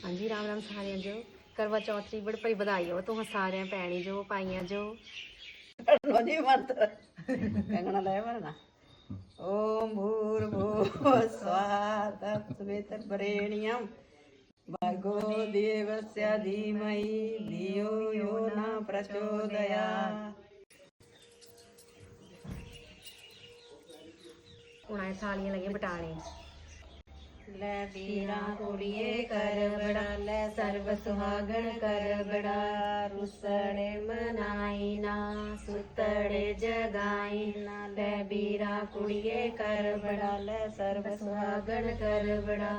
हाँ जी, राम राम सारे जो करवा चौथ की बड़ी बड़ी बधाई हो तुम सारे भैणी जो पाइया जो जी मंत्र कंगना लय वरना ओम भूर्भुवः स्वः तत्सवितुर्वरेण्यं भर्गो देवस्य धीमहि धियो यो न प्रचोदयात्। उन्हें थालियां लगे बटाने ले बीरा कुड़िए कर बड़ा ले सर्व सुहागण कर बड़ा रुसड़े मनाई ना सुतड़े जगाई ना ले बीरा कुड़िए कर बड़ा ले सर्व सुहागण कर बड़ा।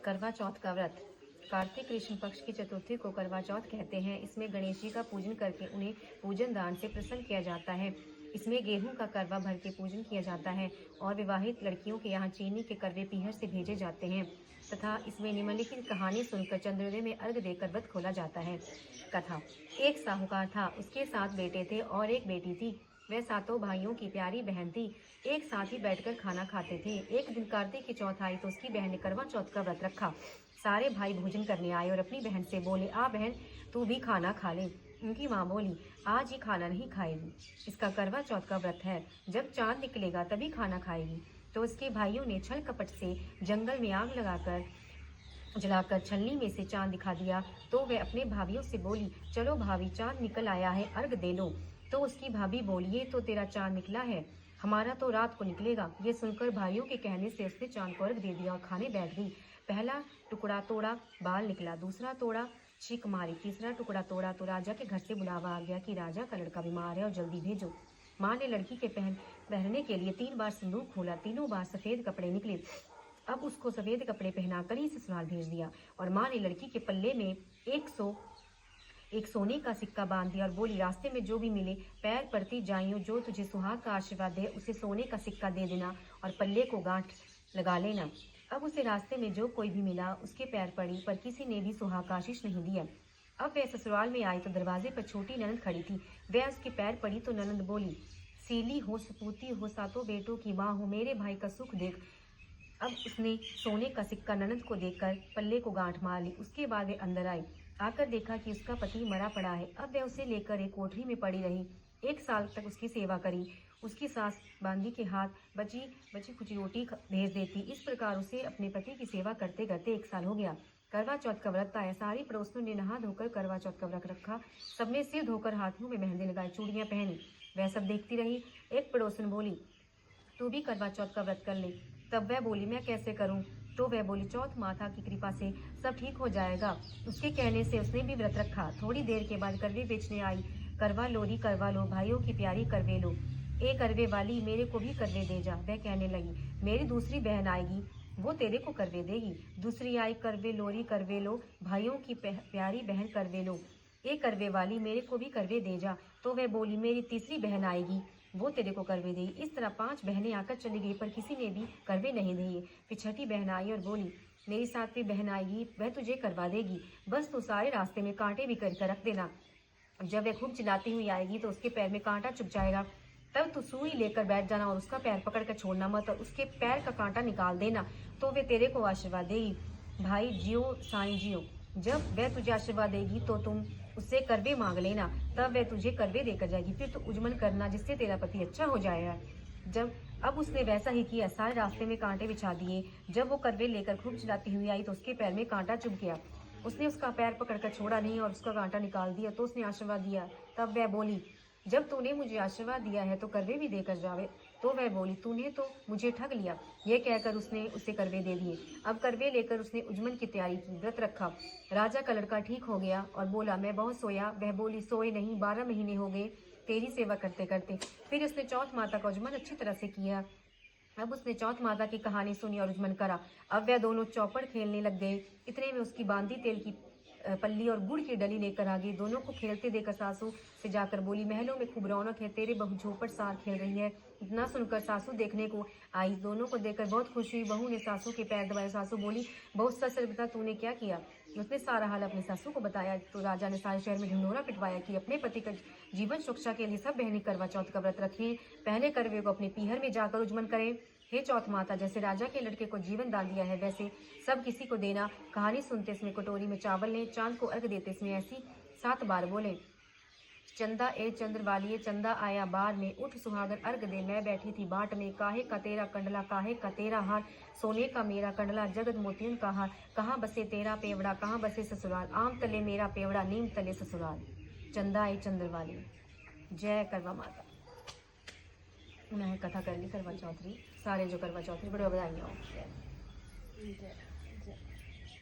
करवा चौथ का व्रत कार्तिक कृष्ण पक्ष की चतुर्थी को करवा चौथ कहते हैं। इसमें गणेश जी का पूजन करके उन्हें पूजन दान से प्रसन्न किया जाता है। इसमें गेहूं का करवा भर के पूजन किया जाता है और विवाहित लड़कियों के यहाँ चीनी के करवे पीहर से भेजे जाते हैं तथा इसमें निम्नलिखित कहानी सुनकर चंद्रोदय में अर्घ देकर व्रत खोला जाता है। कथा। एक साहूकार था, उसके 7 बेटे थे और एक बेटी थी। वह 7 भाइयों की प्यारी बहन थी। एक साथ ही बैठकर खाना खाते थे। एक दिन कार्तिक की चौथ आई तो उसकी बहन ने करवा चौथ का व्रत रखा। सारे भाई भोजन करने आए और अपनी बहन से बोले, आ बहन तू भी खाना खा ले। उनकी माँ बोली, आज ये खाना नहीं खाएगी, इसका करवा चौथ का व्रत है, जब चांद निकलेगा तभी खाना खाएगी। तो उसके भाइयों ने छल कपट से जंगल में आग जलाकर छलनी में से चांद दिखा दिया। तो वह अपने भाभियों से बोली, चलो भाभी चांद निकल आया है, अर्घ दे लो। तो उसकी भाभी बोली, ये तो तेरा चांद निकला है, हमारा तो रात को निकलेगा। ये सुनकर भाइयों के कहने से उसने चांद को अर्घ दे दिया और खाने बैठ गई। पहला टुकड़ा तोड़ा, बाल निकला। दूसरा तोड़ा, चीख मारी। तीसरा टुकड़ा तोड़ा तो राजा के घर से बुलावा आ गया कि राजा का लड़का बीमार है और जल्दी भेजो। माँ ने लड़की के पहनने के लिए 3 बार संदूक खोला। तीनों बार सफेद कपड़े निकले। अब उसको सफेद कपड़े पहनाकर ही ससुराल भेज दिया और माँ ने लड़की के पल्ले में एक सोने का सिक्का बांध दिया और बोली, रास्ते में जो भी मिले पैर पड़ती जाइयो, जो तुझे सुहाग का आशीर्वाद दे उसे सोने का सिक्का दे देना और पल्ले को गांठ लगा लेना। अब उसे रास्ते में जो कोई भी मिला उसके पैर पड़ी, पर किसी ने भी सुहाग का आशीष नहीं दिया। अब वह ससुराल में आई तो दरवाजे पर छोटी ननद खड़ी थी। वह उसके पैर पड़ी तो ननद बोली, सीली हो, सपूती हो, 7 बेटों की माँ हो, मेरे भाई का सुख देख। अब उसने सोने का सिक्का ननद को देकर पल्ले को गांठ मार ली। उसके बाद वे अंदर आई। आकर देखा कि उसका पति मरा पड़ा है। अब वह उसे लेकर एक कोठरी में पड़ी रही। 1 साल तक उसकी सेवा करी। उसकी सास बांदी के हाथ बची कुछ रोटी भेज देती। इस प्रकार उसे अपने पति की सेवा करते करते 1 साल हो गया। करवा चौथ का व्रत आया। सारी पड़ोसियों ने नहा धोकर करवा चौथ का व्रत रखा। सबने सिर धोकर हाथों में मेहंदी लगाई, चूड़ियां पहनी। वह सब देखती रही। एक पड़ोसन बोली, तू भी करवा चौथ का व्रत कर ले। तब वह बोली, मैं कैसे करूं? तो वह बोली, चौथ माता की कृपा से सब ठीक हो जाएगा। उसके कहने से उसने भी व्रत रखा। थोड़ी देर के बाद करवे बेचने आई। करवा लोरी करवा लो, भाइयों की प्यारी करवे लो, ए करवे वाली मेरे को भी करवे दे जा। वह कहने लगी, मेरी दूसरी बहन आएगी, वो तेरे को करवे देगी। दूसरी आई, करवे लोरी करवे लो, भाइयों की प्यारी बहन करवे लो, ए करवे वाली मेरे को भी करवे दे जा। तो वह बोली, मेरी तीसरी बहन आएगी, वो तेरे को करवे देगी। इस तरह 5 बहनें आकर चली गई, पर किसी ने भी करवे नहीं दिए। फिर छठी बहन आई और बोली, मेरी 7वीं बहन आएगी, वह तुझे करवा देगी, बस तू सारे रास्ते में कांटे भी करके रख देना। जब वह खूब चिल्लाती हुई आएगी तो उसके पैर में कांटा चुभ जाएगा। तब तू सुई लेकर बैठ जाना और उसका पैर पकड़ कर छोड़ना मत और उसके पैर का कांटा निकाल देना, तो वे तेरे को आशीर्वाद देगी। भाई जियो साईं जियो। जब वह तुझे आशीर्वाद देगी तो तुम उससे करवे मांग लेना, तब वह तुझे करवे देकर जाएगी। फिर तो उजमन करना, जिससे तेरा पति अच्छा हो जाएगा। अब उसने वैसा ही किया। सारे रास्ते में कांटे बिछा दिए। जब वो करवे लेकर खूब चिल्लाती हुई आई तो उसके पैर में कांटा चुभ गया। उसने उसका पैर पकड़कर छोड़ा नहीं और उसका कांटा निकाल दिया। तो उसने आशीर्वाद दिया। तब वह बोली, जब तूने मुझे आशीर्वाद दिया है तो करवे भी देकर जावे। तो वह बोली, तूने तो मुझे ठग लिया। यह कहकर उसने उसे करवे दे दिए। अब करवे लेकर उसने उजमन की तैयारी की, व्रत रखा। राजा का लड़का ठीक हो गया और बोला, मैं बहुत सोया। वह बोली, सोए नहीं, 12 महीने हो गए तेरी सेवा करते करते। फिर उसने चौथ माता का उजमन अच्छी तरह से किया। अब उसने चौथ माता की कहानी सुनी और उजमन करा। अब वह दोनों चौपड़ खेलने लग गए। इतने में उसकी बांदी तेल की पल्ली और गुड़ की डली लेकर आ गई। दोनों को खेलते देखकर सासू से जाकर बोली, महलों में खूब रौनक है, तेरे बहू झोपड़ सार खेल रही है। इतना सुनकर सासू देखने को आई। दोनों को देखकर बहुत खुश हुई। बहू ने सासू के पैर दबाए। सासू बोली, बहुत सच सच बता, तूने क्या किया? उसने सारा हाल अपनी सासू को बताया। तो राजा ने सारे शहर में ढिंढोरा पिटवाया कि अपने पति का जीवन सुरक्षा के लिए सब बहनें करवा चौथ का व्रत रखें। पहले करवे को अपने पीहर में जाकर उजमन करें, हे चौथ माता, जैसे राजा के लड़के को जीवन दान दिया है वैसे सब किसी को देना। कहानी सुनते इसमें कटोरी में चावल लें, चांद को अर्घ देते इसमें ऐसी 7 बार बोले। चंदा ए चंद्र वालिए, चंदा आया बार में, उठ सुहागन अर्घ दे, मैं बैठी थी बाट में। काहे का तेरा कंडला, काहे का तेरा हार, सोने का मेरा कंडला, जगत मोतियन का हार। कहाँ बसे तेरा पेवड़ा, कहाँ बसे ससुराल, आम तले मेरा पेवड़ा, नीम तले ससुराल। चंदा ए चंद्र वाली। जय करवा माता। उन्हें कथा कर ली करवा चौथरी। सारे जो करवा चौथरी बड़े बधाइयाँ हो।